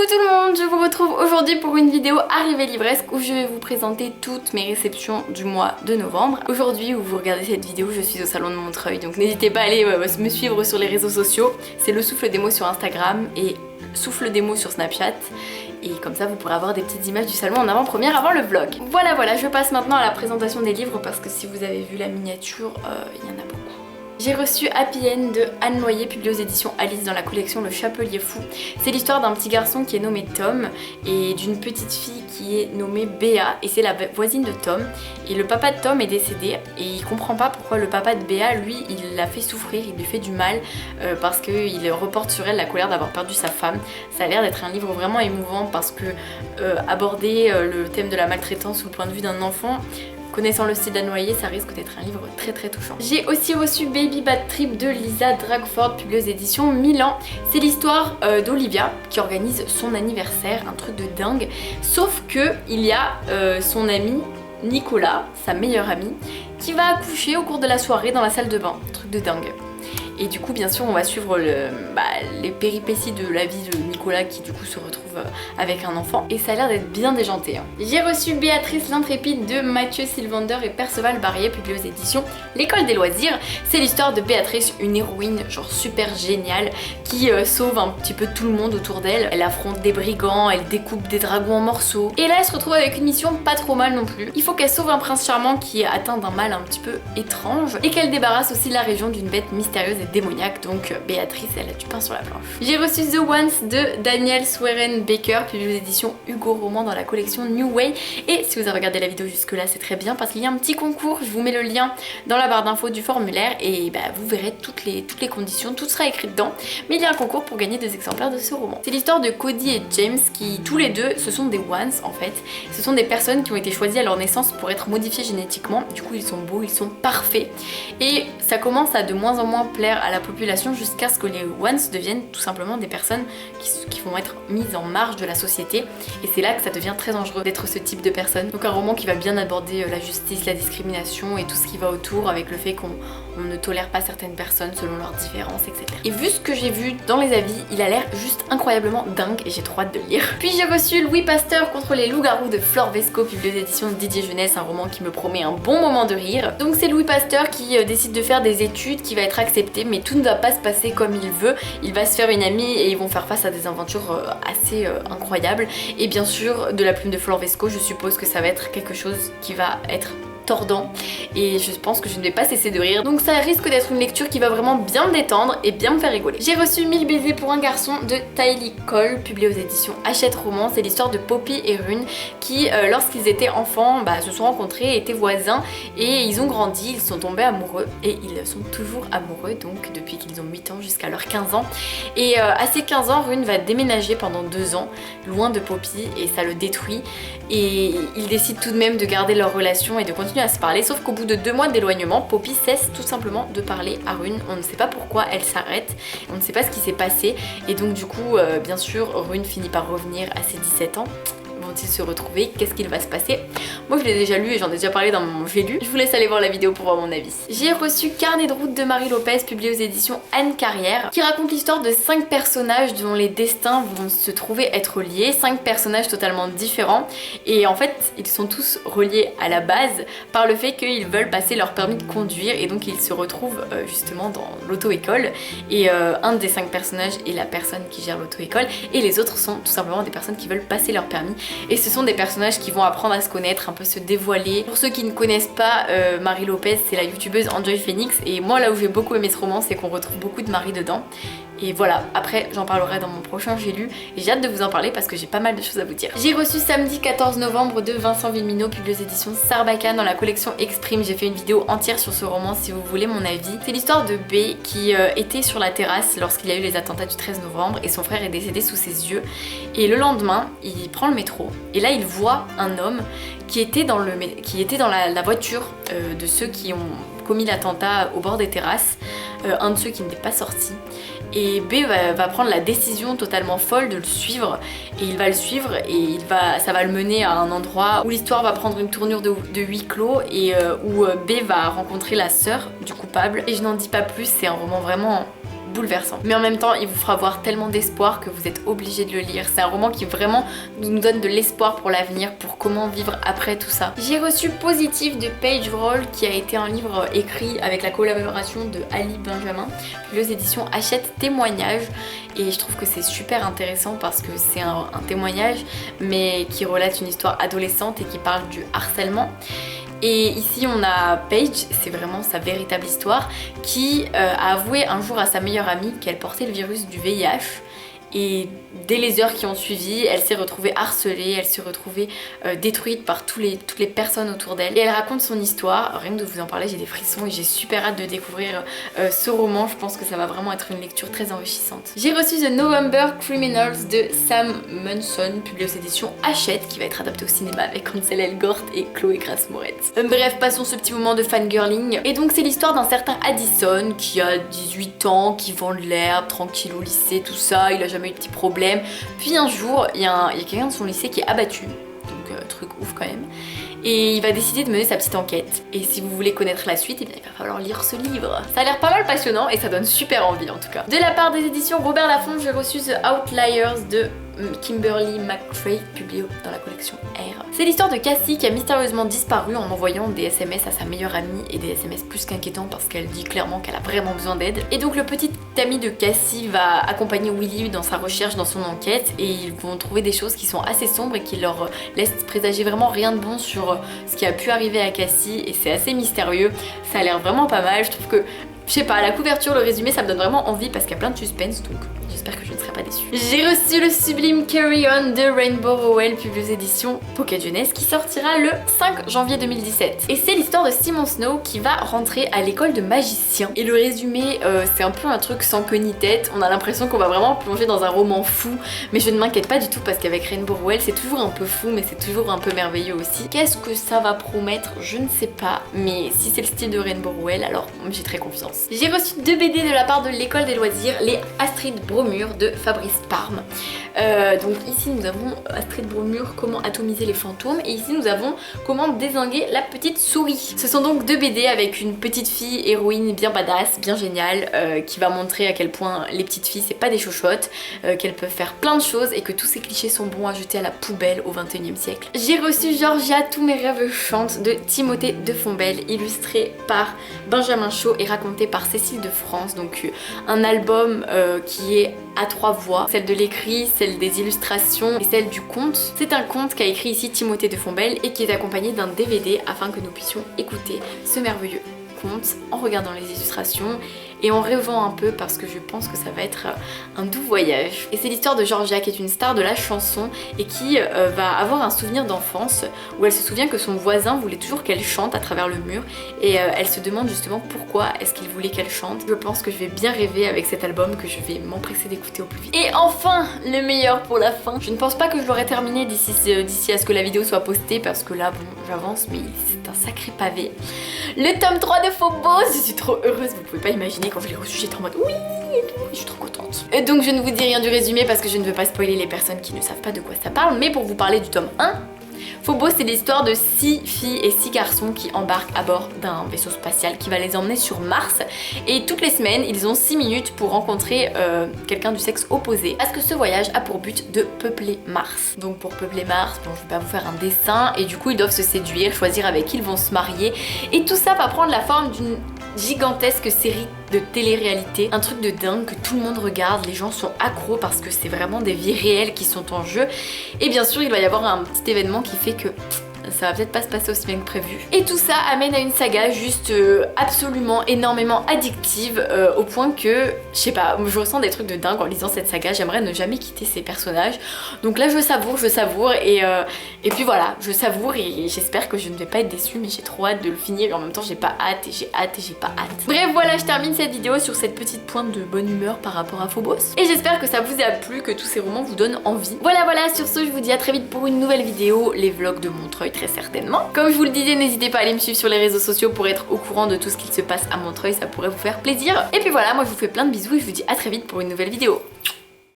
Coucou tout le monde, je vous retrouve aujourd'hui pour une vidéo arrivée livresque où je vais vous présenter toutes mes réceptions du mois de novembre. Aujourd'hui où vous regardez cette vidéo, je suis au salon de Montreuil, donc n'hésitez pas à aller me suivre sur les réseaux sociaux. C'est le souffle des mots sur Instagram et souffle des mots sur Snapchat. Et comme ça vous pourrez avoir des petites images du salon en avant-première avant le vlog. Voilà, je passe maintenant à la présentation des livres parce que si vous avez vu la miniature, il y en a beaucoup. J'ai reçu Happy End de Anne Noyer, publié aux éditions Alice dans la collection Le Chapelier Fou. C'est l'histoire d'un petit garçon qui est nommé Tom et d'une petite fille qui est nommée Béa et c'est la voisine de Tom. Et le papa de Tom est décédé et il comprend pas pourquoi le papa de Béa, lui, il la fait souffrir, il lui fait du mal parce qu'il reporte sur elle la colère d'avoir perdu sa femme. Ça a l'air d'être un livre vraiment émouvant parce que aborder le thème de la maltraitance sous le point de vue d'un enfant, connaissant le style d'Anne Noyer, ça risque d'être un livre très touchant. J'ai aussi reçu Baby Bad Trip de Lisa Dragford, publié aux éditions Milan. C'est l'histoire d'Olivia qui organise son anniversaire, un truc de dingue. Sauf que il y a son ami Nicolas, sa meilleure amie, qui va accoucher au cours de la soirée dans la salle de bain. Un truc de dingue. Et du coup bien sûr on va suivre les péripéties de la vie de Nicolas qui du coup se retrouve avec un enfant. Et ça a l'air d'être bien déjanté. J'ai reçu Béatrice l'intrépide de Mathieu Sylvander et Perceval Barrier, publié aux éditions L'École des loisirs. C'est l'histoire de Béatrice, une héroïne genre super géniale qui sauve un petit peu tout le monde autour d'elle. Elle affronte des brigands, elle découpe des dragons en morceaux. Et là elle se retrouve avec une mission pas trop mal non plus. Il faut qu'elle sauve un prince charmant qui est atteint d'un mal un petit peu étrange et qu'elle débarrasse aussi la région d'une bête mystérieuse et démoniaque, donc Béatrice elle a du pain sur la planche. J'ai reçu The Ones de Daniel Sweren Baker, publié aux éditions Hugo Roman dans la collection New Way. Et si vous avez regardé la vidéo jusque là c'est très bien parce qu'il y a un petit concours, je vous mets le lien dans la barre d'infos du formulaire et vous verrez toutes les conditions, tout sera écrit dedans. Mais il y a un concours pour gagner 2 exemplaires de ce roman. C'est l'histoire de Cody et James qui tous les deux ce sont des Ones en fait. Ce sont des personnes qui ont été choisies à leur naissance pour être modifiées génétiquement. Du coup ils sont beaux, ils sont parfaits. Et ça commence à de moins en moins plaire à la population jusqu'à ce que les Ones deviennent tout simplement des personnes qui vont être mises en marge de la société. Et c'est là que ça devient très dangereux d'être ce type de personne. Donc un roman qui va bien aborder la justice, la discrimination et tout ce qui va autour, avec le fait qu'on ne tolère pas certaines personnes selon leurs différences, etc. Et vu ce que j'ai vu dans les avis, il a l'air juste incroyablement dingue et j'ai trop hâte de le lire. Puis j'ai reçu Louis Pasteur contre les loups-garous de Flore Vesco, publié aux éditions Didier Jeunesse, un roman qui me promet un bon moment de rire. Donc c'est Louis Pasteur qui décide de faire des études, qui va être accepté, mais tout ne va pas se passer comme il veut. Il va se faire une amie et ils vont faire face à des aventures assez incroyables. Et bien sûr, de la plume de Flore Vesco, je suppose que ça va être quelque chose qui va être tordant et je pense que je ne vais pas cesser de rire, donc ça risque d'être une lecture qui va vraiment bien me détendre et bien me faire rigoler. J'ai reçu 1000 baisers pour un garçon de Tylee Cole, publié aux éditions Hachette Roman. C'est l'histoire de Poppy et Rune qui lorsqu'ils étaient enfants se sont rencontrés, étaient voisins et ils ont grandi, ils sont tombés amoureux et ils sont toujours amoureux donc depuis qu'ils ont 8 ans jusqu'à leurs 15 ans. Et à ces 15 ans, Rune va déménager pendant 2 ans loin de Poppy et ça le détruit et ils décident tout de même de garder leur relation et de continuer à se parler, sauf qu'au bout de 2 mois d'éloignement, Poppy cesse tout simplement de parler à Rune. On ne sait pas pourquoi elle s'arrête, on ne sait pas ce qui s'est passé et donc du coup bien sûr Rune finit par revenir à ses 17 ans. Vont-ils se retrouver? Qu'est-ce qu'il va se passer? Moi je l'ai déjà lu et j'en ai déjà parlé dans mon J'ai lu. Je vous laisse aller voir la vidéo pour voir mon avis. J'ai reçu Carnet de route de Marie Lopez, publié aux éditions Anne Carrière, qui raconte l'histoire de 5 personnages dont les destins vont se trouver être liés. 5 personnages totalement différents et en fait ils sont tous reliés à la base par le fait qu'ils veulent passer leur permis de conduire et donc ils se retrouvent justement dans l'auto-école et un des 5 personnages est la personne qui gère l'auto-école et les autres sont tout simplement des personnes qui veulent passer leur permis. Et ce sont des personnages qui vont apprendre à se connaître, un peu se dévoiler. Pour ceux qui ne connaissent pas Marie Lopez, c'est la youtubeuse Enjoy Phoenix. Et moi là où j'ai beaucoup aimé ce roman, c'est qu'on retrouve beaucoup de Marie dedans. Et voilà, après j'en parlerai dans mon prochain J'ai lu et j'ai hâte de vous en parler parce que j'ai pas mal de choses à vous dire. J'ai reçu Samedi 14 novembre de Vincent Villeminot, publié aux éditions Sarbacane dans la collection Exprime. J'ai fait une vidéo entière sur ce roman si vous voulez mon avis. C'est l'histoire de B qui était sur la terrasse lorsqu'il y a eu les attentats du 13 novembre et son frère est décédé sous ses yeux. Et le lendemain, il prend le métro et là il voit un homme qui était dans la voiture de ceux qui ont commis l'attentat au bord des terrasses, un de ceux qui n'était pas sorti. Et B va prendre la décision totalement folle de le suivre et il va le suivre et ça va le mener à un endroit où l'histoire va prendre une tournure de huis clos et où B va rencontrer la sœur du coupable. Et je n'en dis pas plus, c'est un roman vraiment bouleversant. Mais en même temps, il vous fera voir tellement d'espoir que vous êtes obligé de le lire. C'est un roman qui vraiment nous donne de l'espoir pour l'avenir, pour comment vivre après tout ça. J'ai reçu Positive de Paige Roll, qui a été un livre écrit avec la collaboration de Ali Benjamin, puis aux éditions Hachette Témoignage. Et je trouve que c'est super intéressant parce que c'est un témoignage, mais qui relate une histoire adolescente et qui parle du harcèlement. Et ici on a Paige, c'est vraiment sa véritable histoire, qui a avoué un jour à sa meilleure amie qu'elle portait le virus du VIH. Et dès les heures qui ont suivi, elle s'est retrouvée harcelée, elle s'est retrouvée détruite par toutes les personnes autour d'elle. Et elle raconte son histoire, rien que de vous en parler j'ai des frissons et j'ai super hâte de découvrir ce roman. Je pense que ça va vraiment être une lecture très enrichissante. J'ai reçu The November Criminals de Sam Munson, publié aux éditions Hachette, qui va être adapté au cinéma avec Ansel Elgort et Chloé Grace Moretz. Bref, passons ce petit moment de fangirling. Et donc c'est l'histoire d'un certain Addison qui a 18 ans, qui vend de l'herbe, tranquille au lycée, tout ça, il a jamais eu de petits problèmes. Puis un jour, il y a quelqu'un de son lycée qui est abattu, donc truc ouf quand même. Et il va décider de mener sa petite enquête. Et si vous voulez connaître la suite, eh bien, il va falloir lire ce livre. Ça a l'air pas mal passionnant et ça donne super envie en tout cas. De la part des éditions Robert Laffont, j'ai reçu The Outliers de Kimberly McCrae, publié dans la collection R. C'est l'histoire de Cassie qui a mystérieusement disparu en envoyant des SMS à sa meilleure amie, et des SMS plus qu'inquiétants parce qu'elle dit clairement qu'elle a vraiment besoin d'aide. Et donc le petit ami de Cassie va accompagner Willy dans sa recherche, dans son enquête, et ils vont trouver des choses qui sont assez sombres et qui leur laissent présager vraiment rien de bon sur ce qui a pu arriver à Cassie, et c'est assez mystérieux. Ça a l'air vraiment pas mal, je trouve que, je sais pas, la couverture, le résumé, ça me donne vraiment envie parce qu'il y a plein de suspense, donc j'espère que je ne serai pas déçue. J'ai reçu le sublime Carry On de Rainbow Rowell, publié aux éditions Pocket Jeunesse, qui sortira le 5 janvier 2017. Et c'est l'histoire de Simon Snow qui va rentrer à l'école de magicien. Et le résumé, c'est un peu un truc sans queue ni tête. On a l'impression qu'on va vraiment plonger dans un roman fou, mais je ne m'inquiète pas du tout parce qu'avec Rainbow Rowell, c'est toujours un peu fou, mais c'est toujours un peu merveilleux aussi. Qu'est-ce que ça va promettre? Je ne sais pas, mais si c'est le style de Rainbow Rowell, alors j'ai très confiance. J'ai reçu 2 BD de la part de l'école des loisirs, les Astrid Bromure de Fabrice Parme. Donc ici nous avons Astrid Bromure, comment atomiser les fantômes, et ici nous avons comment dézinguer la petite souris. Ce sont donc 2 BD avec une petite fille héroïne bien badass, bien géniale, qui va montrer à quel point les petites filles c'est pas des chochottes, qu'elles peuvent faire plein de choses et que tous ces clichés sont bons à jeter à la poubelle au 21e siècle. J'ai reçu Georgia, tous mes rêves chantent de Timothée de Fombelle, illustré par Benjamin Chaud et raconté par Cécile de France, donc un album qui est à 3 voix, celle de l'écrit, celle des illustrations et celle du conte. C'est un conte qu'a écrit ici Timothée de Fombelle et qui est accompagné d'un DVD afin que nous puissions écouter ce merveilleux conte en regardant les illustrations et en rêvant un peu parce que je pense que ça va être un doux voyage. Et c'est l'histoire de Georgia qui est une star de la chanson et qui va avoir un souvenir d'enfance où elle se souvient que son voisin voulait toujours qu'elle chante à travers le mur et elle se demande justement pourquoi est-ce qu'il voulait qu'elle chante. Je pense que je vais bien rêver avec cet album que je vais m'empresser d'écouter au plus vite. Et enfin, le meilleur pour la fin. Je ne pense pas que je l'aurai terminé d'ici à ce que la vidéo soit postée parce que là, bon, j'avance mais c'est un sacré pavé. Le tome 3 de Phobos, je suis trop heureuse, vous pouvez pas imaginer quand je l'ai reçu, j'étais en mode oui, je suis trop contente. Et donc je ne vous dis rien du résumé parce que je ne veux pas spoiler les personnes qui ne savent pas de quoi ça parle, mais pour vous parler du tome 1, Phobos, c'est l'histoire de 6 filles et 6 garçons qui embarquent à bord d'un vaisseau spatial qui va les emmener sur Mars. Et toutes les semaines, ils ont 6 minutes pour rencontrer quelqu'un du sexe opposé. Parce que ce voyage a pour but de peupler Mars. Donc pour peupler Mars, bon, je vais pas vous faire un dessin. Et du coup, ils doivent se séduire, choisir avec qui ils vont se marier. Et tout ça va prendre la forme d'une gigantesque série de télé-réalité, un truc de dingue que tout le monde regarde, les gens sont accros parce que c'est vraiment des vies réelles qui sont en jeu. Et bien sûr, il va y avoir un petit événement qui fait que ça va peut-être pas se passer aussi bien que prévu. Et tout ça amène à une saga juste absolument énormément addictive au point que, je sais pas, je ressens des trucs de dingue en lisant cette saga, j'aimerais ne jamais quitter ces personnages. Donc là je savoure et puis voilà, je savoure et j'espère que je ne vais pas être déçue, mais j'ai trop hâte de le finir et en même temps j'ai pas hâte et j'ai pas hâte. Bref voilà, je termine cette vidéo sur cette petite pointe de bonne humeur par rapport à Phobos. Et j'espère que ça vous a plu, que tous ces romans vous donnent envie. Voilà, sur ce je vous dis à très vite pour une nouvelle vidéo, les vlogs de Montreuil très certainement. Comme je vous le disais, n'hésitez pas à aller me suivre sur les réseaux sociaux pour être au courant de tout ce qu'il se passe à Montreuil, ça pourrait vous faire plaisir. Et puis voilà, moi je vous fais plein de bisous et je vous dis à très vite pour une nouvelle vidéo.